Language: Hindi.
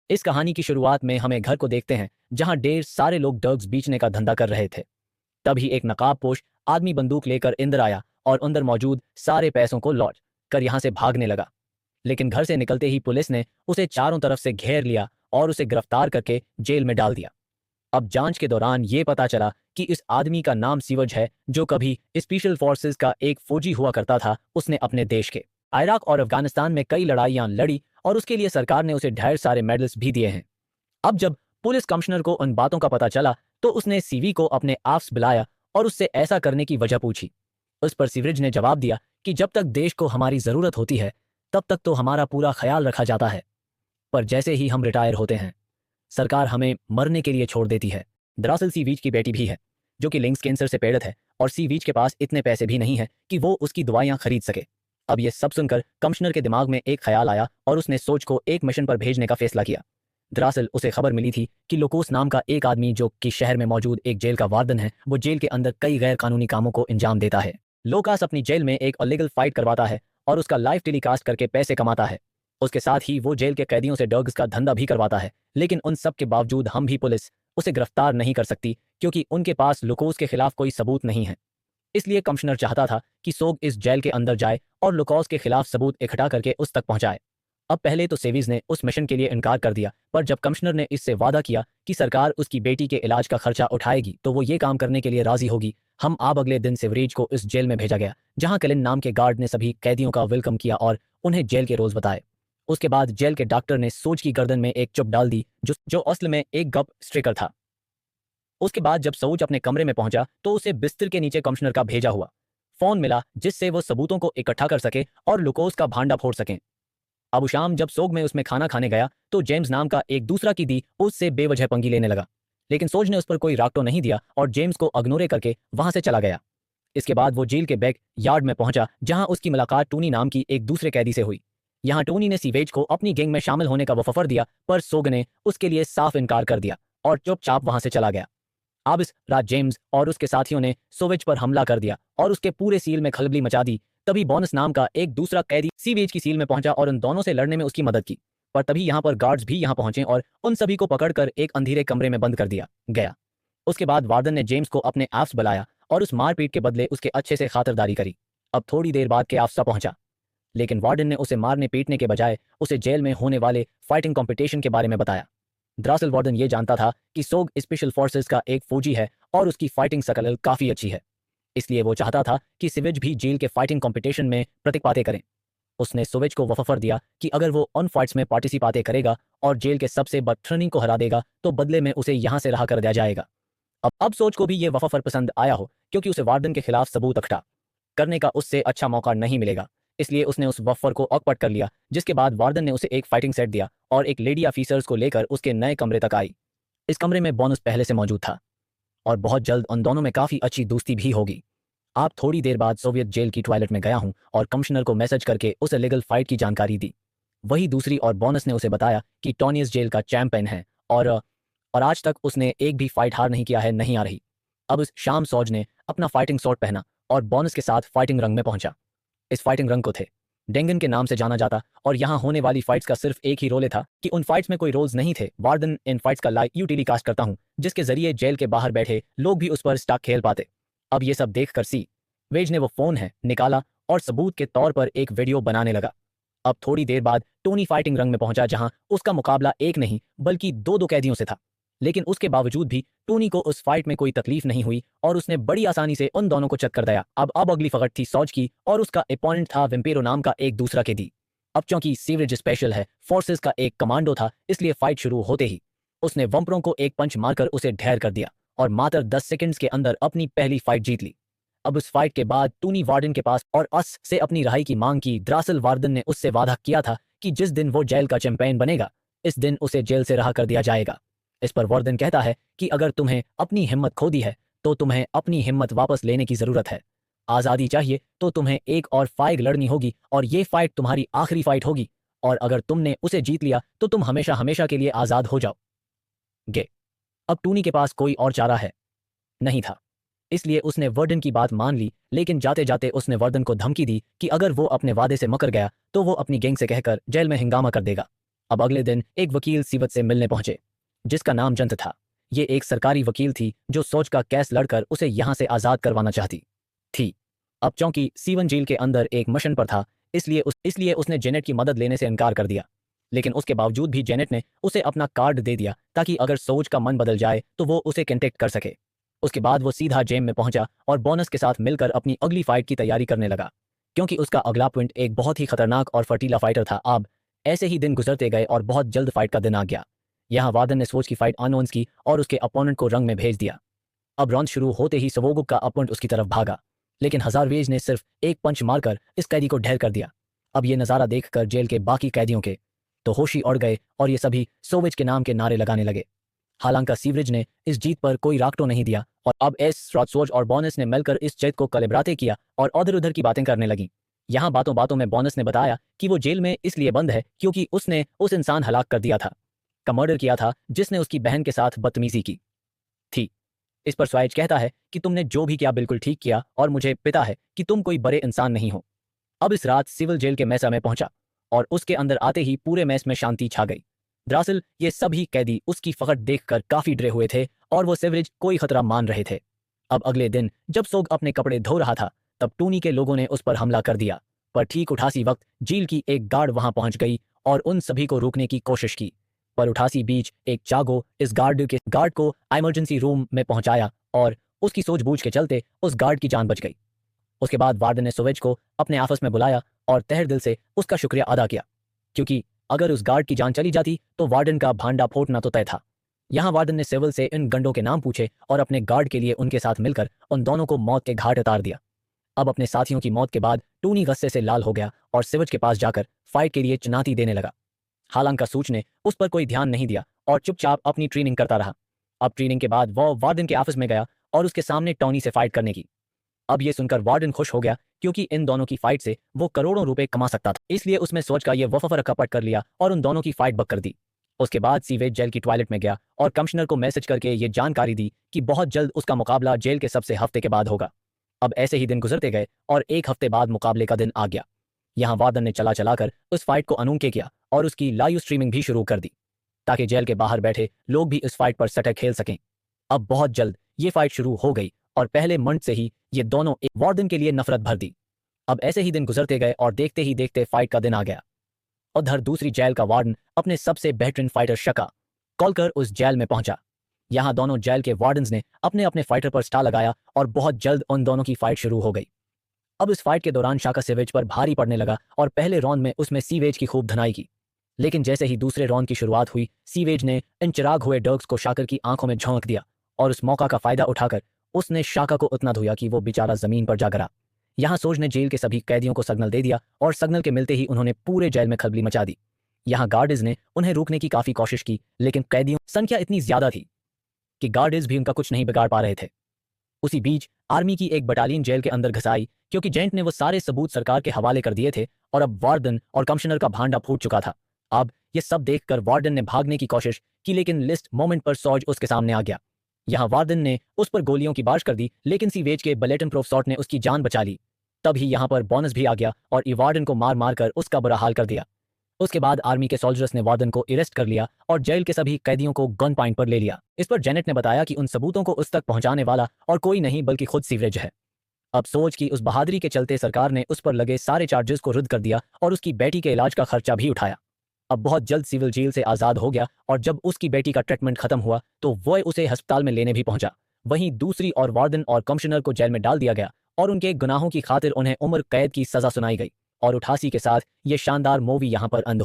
इस कहानी की शुरुआत में हमें घर को देखते हैं जहां ढेर सारे लोग ड्रग्स बेचने का धंधा कर रहे थे। तभी एक नकाबपोश आदमी बंदूक लेकर अंदर आया और अंदर मौजूद सारे पैसों को लौट कर यहां से भागने लगा। लेकिन घर से निकलते ही पुलिस ने उसे चारों तरफ से घेर लिया और उसे गिरफ्तार करके जेल में डाल दिया। अब जांच के दौरान ये पता चला कि इस आदमी का नाम सीवज है, जो कभी स्पेशल फोर्सेस का एक फौजी हुआ करता था। उसने अपने देश के इराक और अफगानिस्तान में कई लड़ाइयां लड़ी और उसके लिए सरकार ने उसे ढेर सारे मेडल्स भी दिए हैं। अब जब पुलिस कमिश्नर को उन बातों का पता चला तो उसने सीवी को अपने ऑफिस बुलाया और उससे ऐसा करने की वजह पूछी। उस पर सीवरेज ने जवाब दिया कि जब तक देश को हमारी जरूरत होती है तब तक तो हमारा पूरा ख्याल रखा जाता है, पर जैसे ही हम रिटायर होते हैं सरकार हमें मरने के लिए छोड़ देती है। दरअसल सीवीज की बेटी भी है जो कि लिंग्स कैंसर से पीड़ित है और सीवीज के पास इतने पैसे भी नहीं है कि वो उसकी दवाइयां खरीद सके। अब ये सब सुनकर कमिश्नर के दिमाग में एक ख्याल आया और उसने सोच को एक मिशन पर भेजने का फैसला किया। दरअसल उसे खबर मिली थी कि लोकोस नाम का एक आदमी जो कि शहर में मौजूद एक जेल का वार्डन है, वो जेल के अंदर कई गैर कानूनी कामों को अंजाम देता है। लोकास अपनी जेल में एक इलीगल फाइट करवाता है और उसका लाइव टेलीकास्ट करके पैसे कमाता है। उसके साथ ही वो जेल के कैदियों से ड्रग्स का धंधा भी करवाता है। लेकिन उन सब के बावजूद हम भी पुलिस उसे गिरफ्तार नहीं कर सकती क्योंकि उनके पास लुकोस के खिलाफ कोई सबूत नहीं है। इसलिए कमिश्नर चाहता था कि सोग इस जेल के अंदर जाए और लुकोस के खिलाफ सबूत इकट्ठा करके उस तक पहुंचाए। अब पहले तो सेवीज ने उस मिशन के लिए इनकार कर दिया, पर जब कमिश्नर ने इससे वादा किया कि सरकार उसकी बेटी के इलाज का खर्चा उठाएगी तो वो ये काम करने के लिए राजी होगी। हम अब अगले दिन सेवरेज को इस जेल में भेजा गया जहां कलिन नाम के गार्ड ने सभी कैदियों का वेलकम किया और उन्हें जेल के रोज बताए। उसके बाद जेल के डॉक्टर ने सोच की गर्दन में एक चुप डाल दी जो असल में एक गप स्ट्रिकर था। उसके बाद जब सोच अपने कमरे में पहुंचा तो उसे बिस्तर के नीचे कमिश्नर का भेजा हुआ फोन मिला जिससे वो सबूतों को इकट्ठा कर सके और लुकोस का भांडा फोड़ सकें। अब शाम जब सोग में उसमें खाना खाने गया तो जेम्स नाम का एक दूसरा कीदी उससे बेवजह पंगी लेने लगा, लेकिन सोज ने उस पर कोई राक्टो नहीं दिया और जेम्स को अग्नोरे करके वहां से चला गया। इसके बाद वो जेल के बैक यार्ड में पहुंचा जहां उसकी मुलाकात टूनी नाम की एक दूसरे कैदी से हुई। यहाँ टोनी ने सीवेज को अपनी गैंग में शामिल होने का वफर दिया, पर सोग ने उसके लिए साफ इनकार कर दिया और चुपचाप वहां से चला गया। अब इस रात जेम्स और उसके साथियों ने सोवेज पर हमला कर दिया और उसके पूरे सील में खलबली मचा दी। तभी बोनस नाम का एक दूसरा कैदी सीवेज की सील में पहुंचा और उन दोनों से लड़ने में उसकी मदद की। पर तभी यहाँ पर गार्ड्स भी यहाँ पहुंचे और उन सभी को पकड़कर एक अंधेरे कमरे में बंद कर दिया गया। उसके बाद वार्डन ने जेम्स को अपने ऑफिस बुलाया और उस मारपीट के बदले उसके अच्छे से खातिरदारी करी। अब थोड़ी देर बाद के ऑफिस पहुंचा, लेकिन वार्डन ने उसे मारने पीटने के बजाय उसे जेल में होने वाले फाइटिंग कंपटीशन के बारे में बताया। दरअसल वार्डन ये जानता था कि सोग स्पेशल फोर्सेस का एक फौजी है और उसकी फाइटिंग शकल काफी अच्छी है, इसलिए वो चाहता था कि सिवेज भी जेल के फाइटिंग कंपटीशन में प्रतिपाते करें। उसने सोवेज को वफर दिया कि अगर वो उन फाइट्स में पार्टिसिपाते करेगा और जेल के सबसे बदतरीन को हरा देगा तो बदले में उसे यहां से रहा कर दिया जाएगा। अब सोच को भी ये वफर पसंद आया हो क्योंकि उसे वार्डन के खिलाफ सबूत इकट्ठा करने का उससे अच्छा मौका नहीं मिलेगा, इसलिए उसने उस वफर को अकपट कर लिया। जिसके बाद वार्डन ने उसे एक फाइटिंग सेट दिया और एक लेडी ऑफिसर्स को लेकर उसके नए कमरे तक आई। इस कमरे में बोनस पहले से मौजूद था और बहुत जल्द उन दोनों में काफी अच्छी दोस्ती भी होगी। आप थोड़ी देर बाद सोवियत जेल की टॉयलेट में गया हूं और कमिश्नर को मैसेज करके उस इलीगल फाइट की जानकारी दी। वही दूसरी और बोनस ने उसे बताया कि टोनी इस जेल का चैंपियन है और आज तक उसने एक भी फाइट हार नहीं किया है, नहीं आ रही। अब इस शाम सोज ने अपना फाइटिंग शॉट पहना और बोनस के साथ फाइटिंग रंग में पहुंचा। इस फाइटिंग रंग को थे डेंगन के नाम से जाना जाता और यहाँ होने वाली फाइट्स का सिर्फ एक ही रोल था कि उन फाइट्स में कोई रोल्स नहीं थे। वार्डन इन फाइट्स का लाइव टेलीकास्ट करता हूँ जिसके जरिए जेल के बाहर बैठे लोग भी उस पर स्टाक खेल पाते। अब ये सब देखकर सी वेज ने वो फोन है निकाला और सबूत के तौर पर एक वीडियो बनाने लगा। अब थोड़ी देर बाद टोनी फाइटिंग रंग में पहुंचा जहां उसका मुकाबला एक नहीं बल्कि दो कैदियों से था, लेकिन उसके बावजूद भी टोनी को उस फाइट में कोई तकलीफ नहीं हुई और उसने बड़ी आसानी से उन दोनों को चत कर दिया। अब अगली फगट थी सौज की और उसका अपोनेंट था वेम्पेरो नाम का एक दूसरा कैदी। अब चूंकि सीवरेज स्पेशल है फोर्सेस का एक कमांडो था, इसलिए फाइट शुरू होते ही उसने वंपरों को एक पंच मारकर उसे ढेर कर दिया और मात्र 10 सेकंड्स के अंदर अपनी पहली फाइट जीत ली। अब उस फाइट के बाद टोनी वार्डन के पास और अस से अपनी रिहाई की मांग की। दरअसल वार्डन ने उससे वादा किया था कि जिस दिन वो जेल का चैंपियन बनेगा इस दिन उसे जेल से रहा कर दिया जाएगा। इस पर वार्डन कहता है कि अगर तुम्हें अपनी हिम्मत खो दी है तो तुम्हें अपनी हिम्मत वापस लेने की जरूरत है। आज़ादी चाहिए तो तुम्हें एक और फाइट लड़नी होगी और ये फाइट तुम्हारी आखिरी फाइट होगी, और अगर तुमने उसे जीत लिया तो तुम हमेशा हमेशा के लिए आज़ाद हो जाओगे। अब टोनी के पास कोई और चारा है नहीं था, इसलिए उसने वार्डन की बात मान ली, लेकिन जाते जाते उसने वार्डन को धमकी दी कि अगर वो अपने वादे से मुकर गया तो वो अपनी गैंग से कहकर जेल में हंगामा कर देगा। अब अगले दिन एक वकील सीवत से मिलने पहुंचे, जिसका नाम जंत था। ये एक सरकारी वकील थी जो सोच का केस लड़कर उसे यहाँ से आज़ाद करवाना चाहती थी। अब चूंकि सीवन जेल के अंदर एक मिशन पर था, इसलिए उसने जेनेट की मदद लेने से इनकार कर दिया। लेकिन उसके बावजूद भी जेनेट ने उसे अपना कार्ड दे दिया ताकि अगर सोच का मन बदल जाए तो वो उसे कॉन्टेक्ट कर सके। उसके बाद वो सीधा जेम में पहुंचा और बोनस के साथ मिलकर अपनी अगली फाइट की तैयारी करने लगा, क्योंकि उसका अगला पॉइंट एक बहुत ही खतरनाक और फर्टीला फाइटर था। अब ऐसे ही दिन गुजरते गए और बहुत जल्द फाइट का दिन आ गया। यहाँ वार्डन ने सोच की फाइट अनोन्स की और उसके अपोनेंट को रंग में भेज दिया। अब राउंड शुरू होते ही सवोगुक का अपोनेंट उसकी तरफ भागा, लेकिन हजारवेज ने सिर्फ एक पंच मारकर इस कैदी को ढेर कर दिया। अब ये नज़ारा देखकर जेल के बाकी कैदियों के तो होश ही उड़ गए और ये सभी सोविच के नाम के नारे लगाने लगे। हालांकि सीवरेज ने इस जीत पर कोई राक्टो नहीं दिया और अब एस रॉडसोज और बोनस ने मिलकर इस जीत को कलेब्राते किया और उधर उधर की बातें करने लगी। यहाँ बातों बातों में बोनस ने बताया कि वो जेल में इसलिए बंद है क्योंकि उसने उस इंसान हलाक कर दिया था, का मर्डर किया था, जिसने उसकी बहन के साथ बदतमीजी की थी। इस पर स्वाइज कहता है कि तुमने जो भी किया बिल्कुल ठीक किया और मुझे पता है कि तुम कोई बड़े इंसान नहीं हो। अब इस रात सिविल जेल के मैसा में पहुंचा और उसके अंदर आते ही पूरे मैस में शांति छा गई। दरअसल ये सभी कैदी उसकी फकट देखकर काफी डरे हुए थे और वो सिवरेज कोई खतरा मान रहे थे। अब अगले दिन जब सोग अपने कपड़े धो रहा था तब टूनी के लोगों ने उस पर हमला कर दिया, पर ठीक उठासी वक्त जेल की एक गार्ड वहां पहुंच गई और उन सभी को रोकने की कोशिश की। पर उठासी बीच एक चागो इस गार्ड को इमरजेंसी रूम में पहुंचाया और उसकी सूझबूझ के चलते उस गार्ड की जान बच गई। उसके बाद वार्डन ने सोवेज को अपने आपस में बुलाया और तहे दिल से उसका शुक्रिया अदा किया, क्योंकि अगर उस गार्ड की जान चली जाती तो वार्डन का भांडा फोड़ना तो तय था। यहाँ वार्डन ने सिविल से इन गंडों के नाम पूछे और अपने गार्ड के लिए उनके साथ मिलकर उन दोनों को मौत के घाट उतार दिया। अब अपने साथियों की मौत के बाद टूनी गुस्से से लाल हो गया और सिविज के पास जाकर फाइट के लिए चुनौती देने लगा। हालांकि सूच ने उस पर कोई ध्यान नहीं दिया और चुपचाप अपनी ट्रेनिंग करता रहा। अब ट्रेनिंग के बाद वो वार्डन के ऑफिस में गया और उसके सामने टॉनी से फाइट करने की। अब ये सुनकर वार्डन खुश हो गया क्योंकि इन दोनों की फाइट से वो करोड़ों रुपए कमा सकता था, इसलिए उसमें सोच का ये वफर कपट कर लिया और उन दोनों की फाइट बक कर दी। उसके बाद सीवेज जेल की टॉयलेट में गया और कमिश्नर को मैसेज करके ये जानकारी दी कि बहुत जल्द उसका मुकाबला जेल के सबसे हफ्ते के बाद होगा। अब ऐसे ही दिन गुजरते गए और एक हफ्ते बाद मुकाबले का दिन आ गया। यहाँ वार्डन ने चला चलाकर उस फाइट को अनूखे किया और उसकी लाइव स्ट्रीमिंग भी शुरू कर दी ताकि जेल के बाहर बैठे लोग भी इस फाइट पर सटक खेल सकें। अब बहुत जल्द ये फाइट शुरू हो गई और पहले मंथ से ही ये दोनों एक वार्डन के लिए नफरत भर दी। अब ऐसे ही दिन गुजरते गए और देखते ही देखते फाइट का दिन आ गया। उधर दूसरी जेल का वार्डन अपने सबसे बेहतरीन फाइटर शका कॉलकर उस जेल में पहुंचा। यहाँ दोनों जेल के वार्डन्स ने अपने अपने फाइटर पर स्टार लगाया और बहुत जल्द उन दोनों की फाइट शुरू हो गई। अब इस फाइट के दौरान शाका सीवेज पर भारी पड़ने लगा और पहले राउंड में उसमें सीवेज की खूब धनाई की, लेकिन जैसे ही दूसरे राउंड की शुरुआत हुई सीवेज ने इन चिराग हुए डर्ग्स को शाकर की आंखों में झोंक दिया और उस मौका का फायदा उठाकर उसने शाका को उतना धोया कि वो बेचारा जमीन पर जा गिरा। यहाँ सोज ने जेल के सभी कैदियों को सिग्नल दे दिया और सिग्नल के मिलते ही उन्होंने पूरे जेल में खलबली मचा दी। यहाँ गार्ड्स ने उन्हें रोकने की काफी कोशिश की, लेकिन कैदियों संख्या इतनी ज्यादा थी कि गार्ड्स भी उनका कुछ नहीं बिगाड़ पा रहे थे। उसी बीच आर्मी की एक बटालियन जेल के अंदर घुस आई क्योंकि जेंट ने वो सारे सबूत सरकार के हवाले कर दिए थे और अब वार्डन और कमिश्नर का भांडा फूट चुका था। अब ये सब देखकर वार्डन ने भागने की कोशिश की, लेकिन लिस्ट मोमेंट पर सॉज उसके सामने आ गया। यहाँ वार्डन ने उस पर गोलियों की बारिश कर दी, लेकिन सीवेज के बुलेटिन प्रूफ शॉट ने उसकी जान बचा ली। तभी यहाँ पर बोनस भी आ गया और वार्डन को मार मार कर उसका बुरा हाल कर दिया। उसके बाद आर्मी के सोल्जर्स ने वार्डन को अरेस्ट कर लिया और जेल के सभी कैदियों को गन पॉइंट पर ले लिया। इस पर जेनेट ने बताया कि उन सबूतों को उस तक पहुंचाने वाला और कोई नहीं बल्कि खुद सीवरेज है। अब सोच की उस बहादुरी के चलते सरकार ने उस पर लगे सारे चार्जेस को रद्द कर दिया और उसकी बेटी के इलाज का खर्चा भी उठाया। अब बहुत जल्द सिविल जेल से आज़ाद हो गया और जब उसकी बेटी का ट्रीटमेंट खत्म हुआ तो वह उसे अस्पताल में लेने भी पहुंचा। वहीं दूसरी और वार्डन और कमिश्नर को जेल में डाल दिया गया और उनके गुनाहों की खातिर उन्हें उम्र कैद की सजा सुनाई गई। और 88 के साथ ये शानदार मूवी यहाँ पर अंत